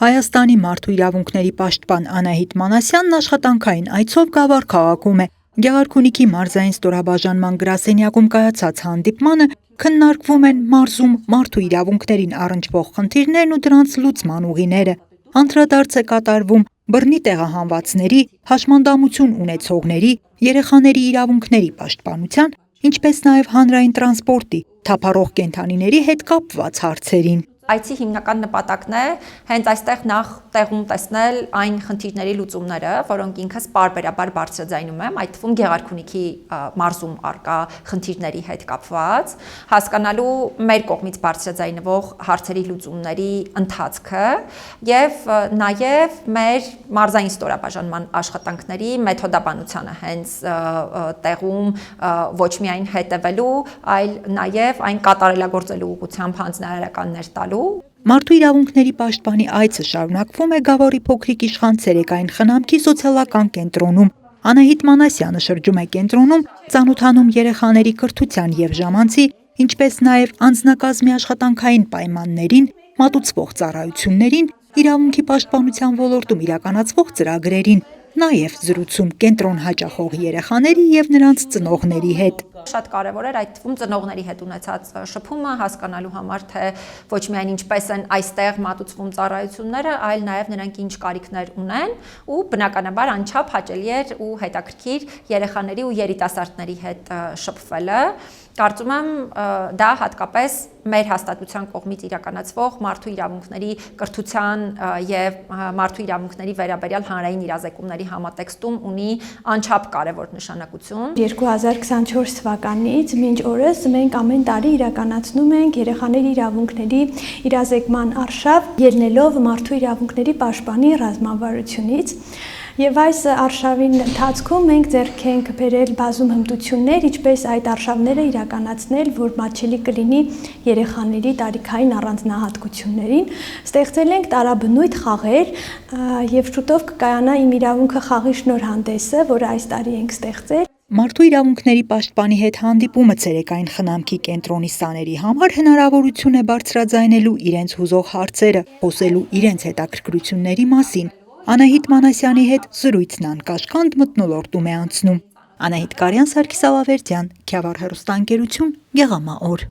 Հայաստանի մարդու իրավունքների պաշտպան Անահիտ Մանասյանն աշխատանքային այցով Գավառ քաղաքում է։ Գեղարքունիքի մարզային ստորաբաժանման գրասենյակում կայացած հանդիպմանը քննարկվում են մարզում մարդու իրավունքներին առնչվող խնդիրներն ու դրանց լուծման ուղիները։ Անդրադարձ է կատարվում բռնի տեղահանվածների, հաշմանդամություն ունեցողների, երեխաների իրավունքների պաշտպանության, ինչպես նաև հանրային տրանսպորտի, թափառող կենդանիների հետ կապված հարցերին։ Այցի հիմնական նպատակն է հենց այստեղ նախ տեղում տեսնել այն խնդիրների լուծումները, որոնք ինքս պարբերաբար բարձրաձայնում եմ, այդ թվում Գեղարքունիքի մարզում առկա խնդիրների հետ կապված, հասկանալու մեր կողմից բարձրաձայնվող հարցերի լուծումների ընթացքը եւ նաեւ մեր մարզային ստորաբաժանման աշխատանքների մեթոդաբանությանը հենց տեղում ոչ միայն հետևելու, այլ նաեւ այն կատարելագործելու ուղղությամբ հանձնարարականներ տալու։ Մարդու իրավունքների պաշտպանի այցը շարունակվում է Գավառի Փոքրիկ Իշխան ցերեկային խնամքի սոցիալական կենտրոնում։ Անահիտ Մանասյանը շրջում է կենտրոնում, ծանոթանում երեխաների կրթության եւ ժամանցի, ինչպես նաև անձնակազմի աշխատանքային պայմաններին, մատուցվող ծառայություններին, իրավունքի պաշտպանության ոլորտում իրականացվող ծրագրերին, նաև զրուցում կենտրոն հաճախող երեխաների եւ նրանց ծնողների հետ։ Շատ կարևոր էր այդ թվում ծնողների հետ ունեցած շփումը հասկանալու համար, թե ոչ միայն ինչպես են այստեղ մատուցվում ծառայությունները, այլ նաև նրանք ինչ կարիքներ ունեն ու բնականաբար անչափ հաճելի էր ու հետաքրքիր երեխաների ու երիտասարդների հետ շփվելը։ Կարծում եմ դա հատկապես մեր հաստատության կողմից իրականացվող մարդու իրավունքների կրթության եւ մարդու իրավունքների վերաբերյալ հանրային իրազեկումների համատեքստում ունի անչափ կարևոր նշանակություն։ 2024 թվականից մինչ օրս մենք ամեն տարի իրականացնում ենք երեխաների իրավունքների իրազեկման արշավ, ելնելով մարդու իրավունքների պաշտպանի ռազմավարությունից։ Եվ այս արշավի ընթացքում մենք ձեռք ենք բերել բազում հմտություններ, ինչպես այդ արշավները իրականացնել, որ մատչելի կլինի երեխաների տարիքային առանձնահատկություններին։ Ստեղծել ենք տարաբնույթ խաղեր եւ շուտով կկայանա Իմ իրավունքը խաղի շնորհանդեսը, որը այս տարի ենք ստեղծել։ Մարդու իրավունքների պաշտպանի հետ հանդիպումը ցերեկային խնամքի կենտրոնի սաների համար հնարավորություն է բարձրաձայնելու իրենց հուզող հարցերը, խոսելու իրենց հետաքրքրությունների մասին։ Անահիտ Մանասյանի հետ զրույցն անկաշկանդ մթնոլորտում է անցնում։ Անահիտ Կարյան, Սարգիս Ալավերդյան, Գավառ հեռուստաընկերություն, Գեղամա օր։